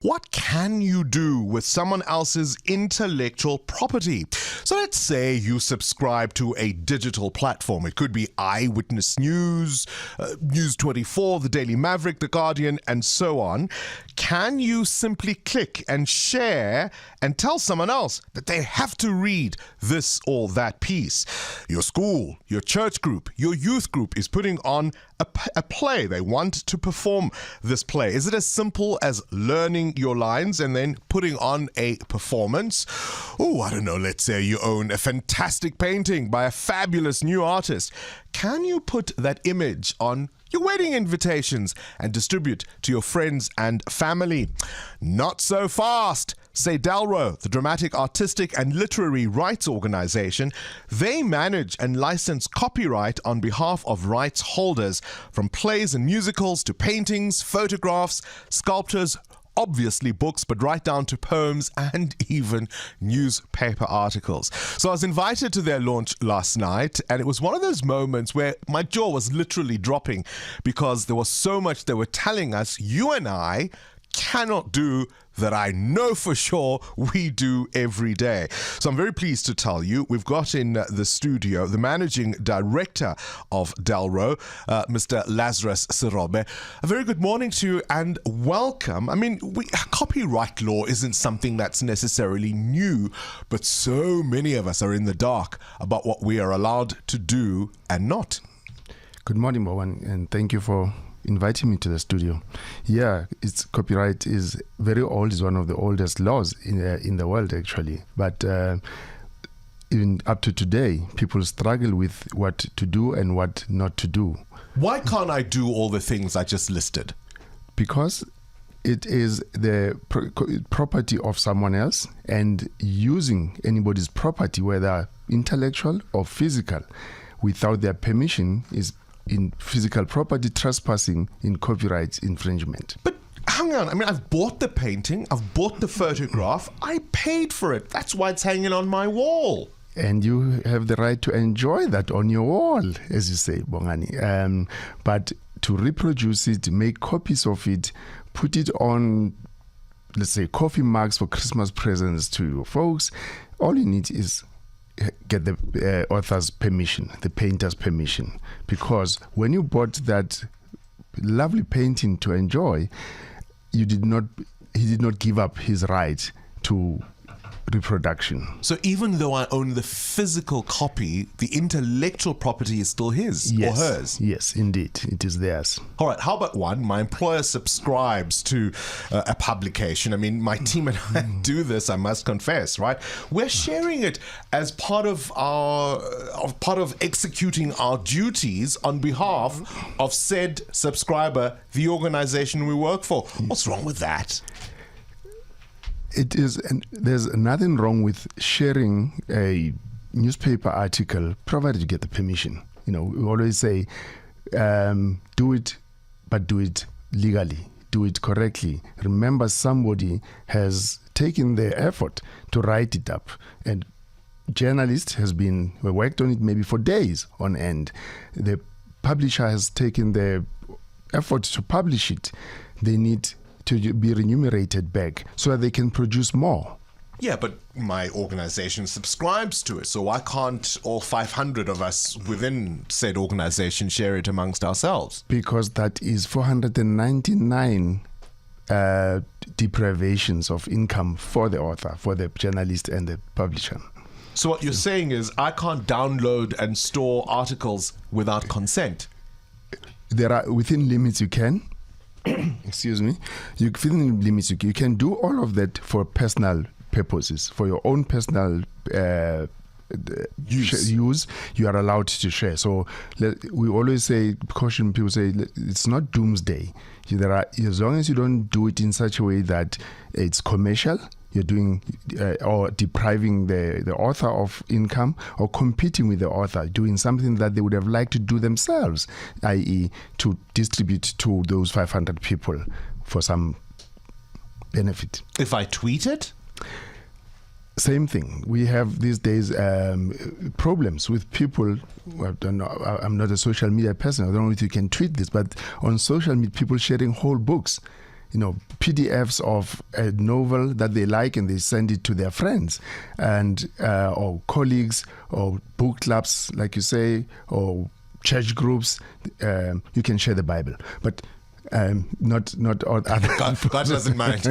What can you do with someone else's intellectual property? So let's say you subscribe to a digital platform. It could be Eyewitness News, News 24, The Daily Maverick, The Guardian, and so on. Can you simply click and share and tell someone else that they have to read this or that piece? Your school, your church group, your youth group is putting on a play. They want to perform this play. Is it as simple as learning your lines and then putting on a performance? Oh, I don't know. Let's say you own a fantastic painting by a fabulous new artist. Can you put that image on your wedding invitations and distribute to your friends and family? Not so fast, say DALRO, the Dramatic, Artistic and Literary Rights Organization. They manage and license copyright on behalf of rights holders, from plays and musicals to paintings, photographs, sculptures, obviously books, but right down to poems and even newspaper articles. So I was invited to their launch last night, and it was one of those moments where my jaw was literally dropping because there was so much they were telling us you and I cannot do that I know for sure we do every day. So I'm very pleased to tell you we've got in the studio the managing director of DALRO, Mr. Lazarus Sirobe. A very good morning to you and welcome. I mean, copyright law isn't something that's necessarily new, but so many of us are in the dark about what we are allowed to do and not. Good morning, Bowen, and thank you for inviting me to the studio. Yeah, copyright is very old. It's one of the oldest laws in the world, actually. But even up to today, people struggle with what to do and what not to do. Why can't I do all the things I just listed? Because it is the property of someone else, and using anybody's property, whether intellectual or physical, without their permission is in physical property trespassing, in copyright infringement. But hang on, I mean, I've bought the painting, I've bought the photograph, I paid for it. That's why it's hanging on my wall. And you have the right to enjoy that on your wall, as you say, Bongani. But to reproduce it, make copies of it, put it on, let's say, coffee mugs for Christmas presents to your folks, all you need is get the author's permission, the painter's permission. Because when you bought that lovely painting to enjoy, he did not give up his right to reproduction. So even though I own the physical copy, the intellectual property is still his or hers? Yes, indeed. It is theirs. All right, how about one? My employer subscribes to a publication. I mean, my team and I do this, I must confess, right? We're sharing it as part of executing our duties on behalf of said subscriber, the organization we work for. What's wrong with that? It is, and there's nothing wrong with sharing a newspaper article, provided you get the permission. You know, we always say, do it, but do it legally, do it correctly. Remember, somebody has taken the effort to write it up, and journalist has worked on it maybe for days on end. The publisher has taken the effort to publish it. They need to be remunerated back so that they can produce more. Yeah, but my organization subscribes to it, so why can't all 500 of us within said organization share it amongst ourselves? Because that is 499 deprivations of income for the author, for the journalist and the publisher. So what you're saying is I can't download and store articles without consent? There are, within limits you can. Excuse me. Within limits, you can do all of that for personal purposes, for your own personal use. You are allowed to share. So we always say, caution people, say it's not doomsday. As long as you don't do it in such a way that it's commercial, you're doing or depriving the author of income, or competing with the author, doing something that they would have liked to do themselves, i.e. to distribute to those 500 people for some benefit. If I tweet it? Same thing. We have these days problems with people. I don't know, I'm not a social media person. I don't know if you can tweet this, but on social media, people sharing whole books. PDFs of a novel that they like, and they send it to their friends and or colleagues or book clubs, like you say, or church groups. You can share the Bible, but not all other. God doesn't mind.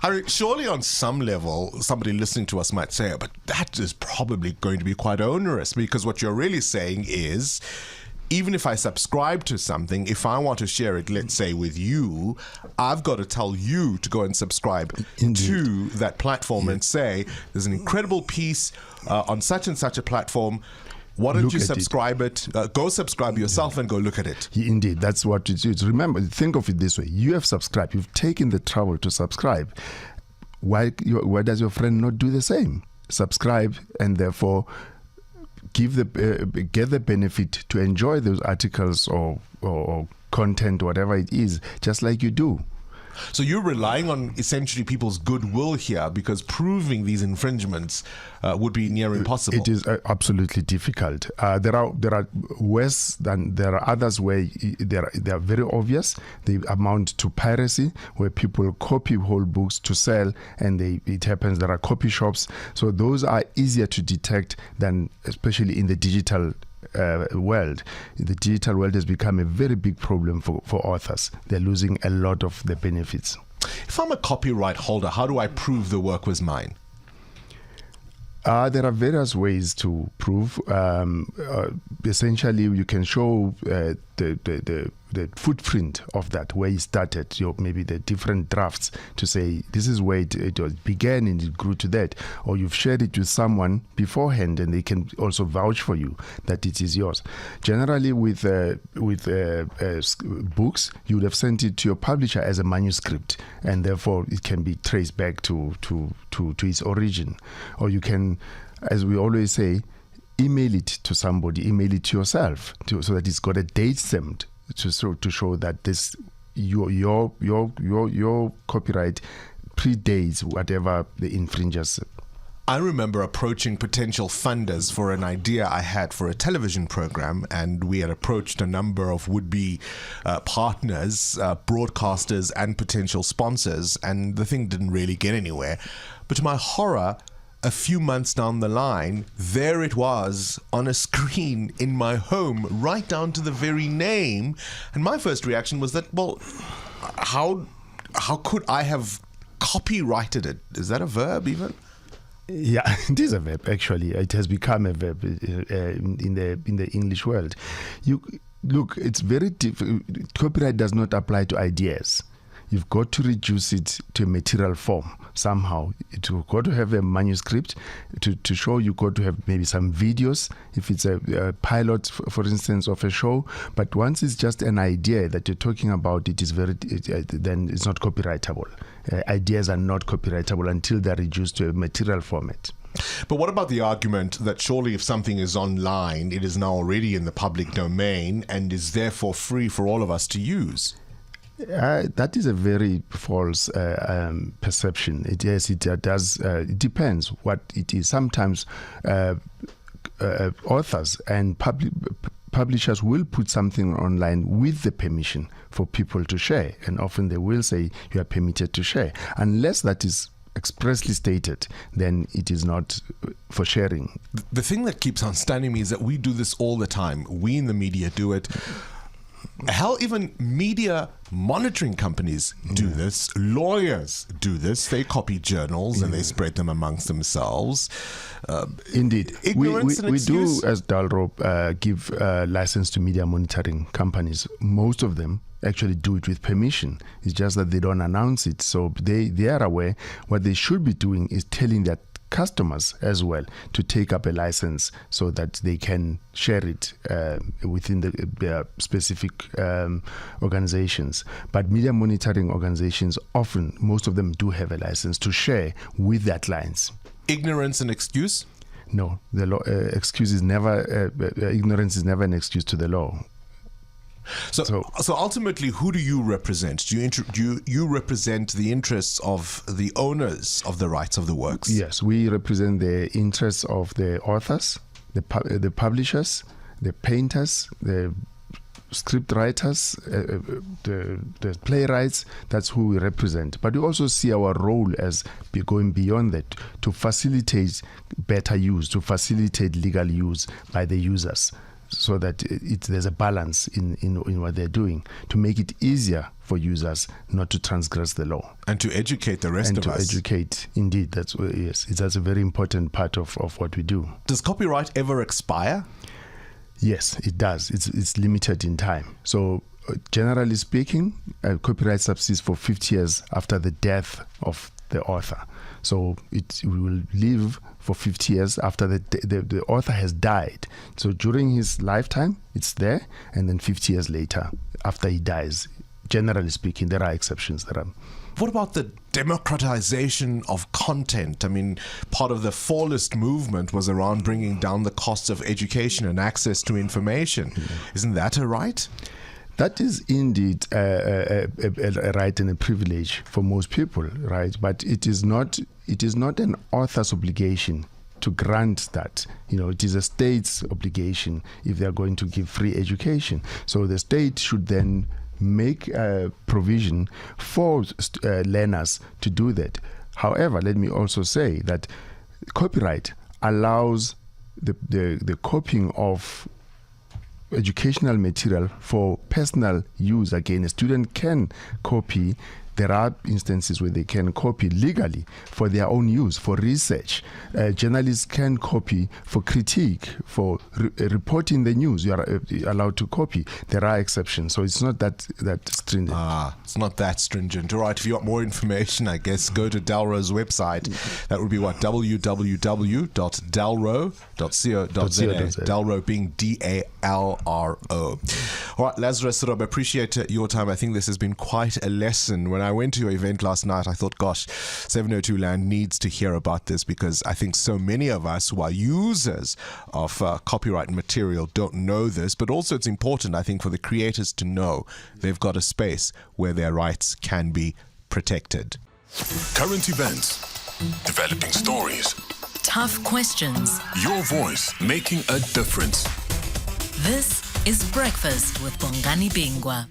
I mean, surely on some level, somebody listening to us might say, but that is probably going to be quite onerous, because what you're really saying is, even if I subscribe to something, if I want to share it, let's say with you, I've got to tell you to go and subscribe to that platform and say, there's an incredible piece on such and such a platform. Why don't you subscribe it? Go subscribe yourself and go look at it. Indeed, that's what it is. Remember, think of it this way. You have subscribed. You've taken the trouble to subscribe. Why does your friend not do the same? Subscribe, and therefore get the benefit to enjoy those articles or content, whatever it is, just like you do. So you're relying on essentially people's goodwill here, because proving these infringements would be near impossible. It is absolutely difficult. There are worse than there are others where they are very obvious. They amount to piracy, where people copy whole books to sell, and it happens there are copy shops. So those are easier to detect than, especially in the digital world. The digital world has become a very big problem for authors. They're losing a lot of the benefits. If I'm a copyright holder, how do I prove the work was mine? There are various ways to prove. Essentially, you can show the footprint of that, where it started, maybe the different drafts, to say this is where it began and it grew to that. Or you've shared it with someone beforehand, and they can also vouch for you that it is yours. Generally, with books, you would have sent it to your publisher as a manuscript, and therefore it can be traced back to its origin. Or you can, as we always say, email it to somebody, email it to yourself, so that it's got a date stamped, to show that this your copyright predates whatever the infringers. I remember approaching potential funders for an idea I had for a television program, and we had approached a number of would-be partners, broadcasters, and potential sponsors, and the thing didn't really get anywhere. But to my horror, a few months down the line, there it was on a screen in my home, right down to the very name. And my first reaction was that, well, how could I have copyrighted it? Is that a verb even? Yeah, it is a verb. Actually, it has become a verb in the English world. Look, it's very difficult. Copyright does not apply to ideas. You've got to reduce it to a material form somehow. You've got to have a manuscript to show. You've got to have maybe some videos, if it's a pilot, for instance, of a show. But once it's just an idea that you're talking about, then it's not copyrightable. Ideas are not copyrightable until they're reduced to a material format. But what about the argument that surely if something is online, it is now already in the public domain and is therefore free for all of us to use? That is a very false perception. It does. It depends what it is. Sometimes authors and publishers will put something online with the permission for people to share, and often they will say you are permitted to share. Unless that is expressly stated, then it is not for sharing. The thing that keeps on stunning me is that we do this all the time. We in the media do it. Hell, even media monitoring companies do this. Lawyers do this. They copy journals and they spread them amongst themselves. Indeed. We do, as DALRO, give license to media monitoring companies. Most of them actually do it with permission. It's just that they don't announce it. So they are aware. What they should be doing is telling their customers as well to take up a license so that they can share it within their specific organizations. But media monitoring organizations, often, most of them do have a license to share with their clients. Ignorance an excuse? No, the law excuse is never. Ignorance is never an excuse to the law. So ultimately, who do you represent? Do you represent the interests of the owners of the rights of the works? Yes, we represent the interests of the authors, the publishers, the painters, the script writers, the playwrights, that's who we represent. But we also see our role as going beyond that to facilitate better use, to facilitate legal use by the users, so that there's a balance in what they're doing, to make it easier for users not to transgress the law. And to educate the rest of us. And to educate, indeed, that's a very important part of what we do. Does copyright ever expire? Yes, it does. It's limited in time. So generally speaking, copyright subsists for 50 years after the death of the author. So it will live for 50 years after the author has died. So during his lifetime, it's there, and then 50 years later, after he dies, generally speaking, there are exceptions. What about the democratization of content? I mean, part of the fallist movement was around bringing down the costs of education and access to information. Isn't that a right? That is indeed a right and a privilege for most people, right? But it is not an author's obligation to grant that. It is a state's obligation if they are going to give free education. So the state should then make a provision for learners to do that. However, let me also say that copyright allows the copying of educational material for personal use. Again, a student can copy. There are instances where they can copy legally for their own use, for research. Journalists can copy for critique, for reporting the news. You are allowed to copy. There are exceptions, so it's not that stringent. It's not that stringent. All right, if you want more information, I guess go to DALRO's website. That would be what? www.dalro.co.za. DALRO being DALRO. All right, Lazarus Rob, I appreciate your time. I think this has been quite a lesson. When I went to your event last night, I thought, gosh, 702 Land needs to hear about this, because I think so many of us who are users of copyright material don't know this. But also it's important, I think, for the creators to know they've got a space where their rights can be protected. Current events, developing stories, tough questions, your voice making a difference. This is Breakfast with Bongani Bingwa.